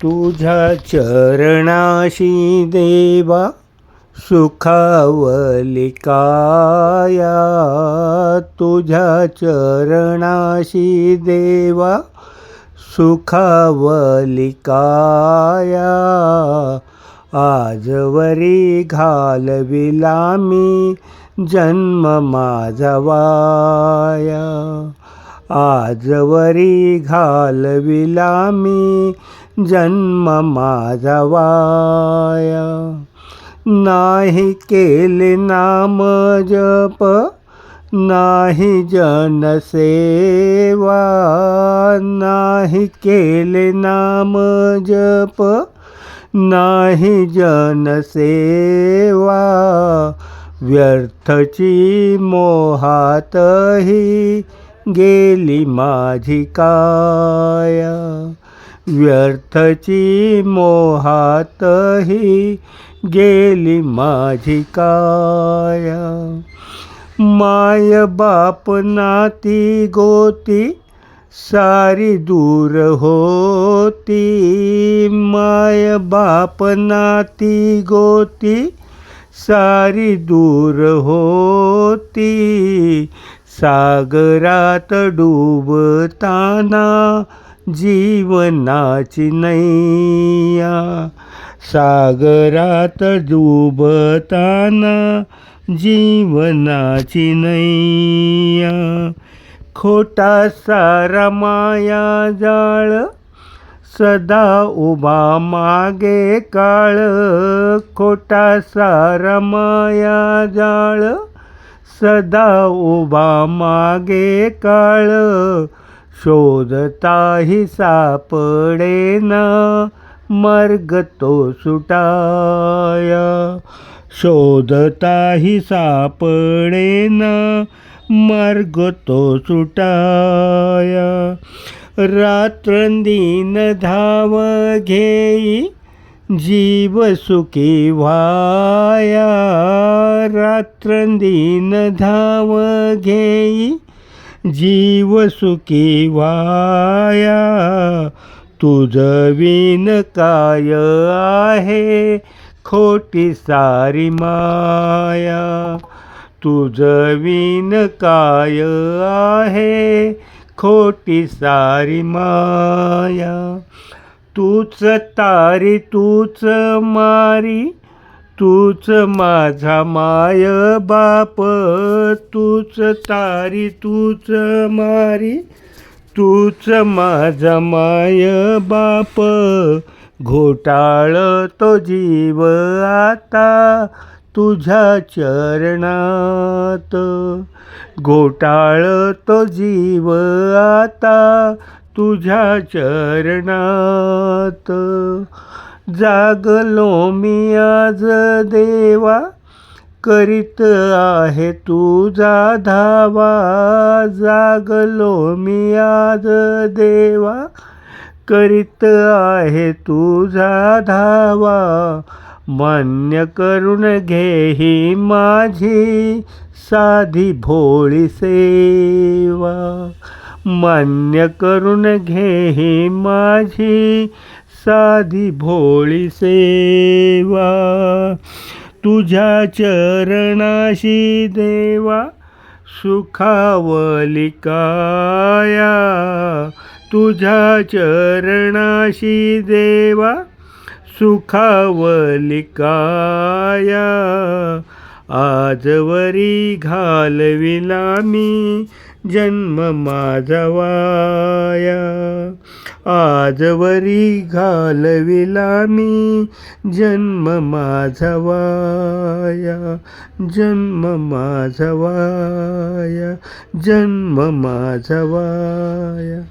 तुझ्या चरणाशी देवा सुखावली काया, तुझ्या चरणाशी देवा सुखावली काया. आजवरी घालविला मी जन्म माझा वाया, आजवरी घालविला मी जन्म माझा वाया. नाही केले नाम जप, नाही जनसेवा, नाही केले नाम जप, नाही जनसेवा. व्यर्थची मोहातही गेली माझी काया, व्यर्थची मोहातही गेली माझी काया. माय बाप नाती गोती सारी दूर होती, माय बाप नाती गोती सारी दूर होती. सागरात डुबताना जीवनाची नैया, सागरात डुबताना जीवनाची नैया. खोटा सारा माया जाळ सदा उभा मागे काळ, खोटा सारा माया जाळ सदा उभा मागे काळ. शोधताही सापडेना मार्ग तो सुटाया, शोधताही सापडेना मार्ग तो सुटाया. रात्रंदिन धाव घेई जीव सुखी व्हाया, रात्रंदिन धाव घेई जीव सुखी व्हाया. तुझविन काय आहे खोटी सारी माया, तुझविन काय आहे खोटी सारी माया. तूच तारी तूच मारी, तूच माझा माय बाप, तूच तारी तूच मारी, तूच माझा माय बाप. घोटाळ तो जीव आता तुझ्या चरणात, घोटाळ तो जीव आता तुझ्या चरणात. जागलो मी आज देवा करीत आहे तुझा धावा, जागलो मी आज देवा करीत आहे तुझा धावा. मान्य करून घे ही माझी साधी भोळी सेवा, मान्य करून घे ही माझी साधी भोळी सेवा. तुझ्या चरणाशी देवा सुखावली काया, तुझ्या चरणाशी देवा सुखावली काया. आजवरी घालविला मी जन्म माझा वाया, आजवरी घालविला मी जन्म माझा वाया, जन्म माझा वाया, जन्म माझा वाया.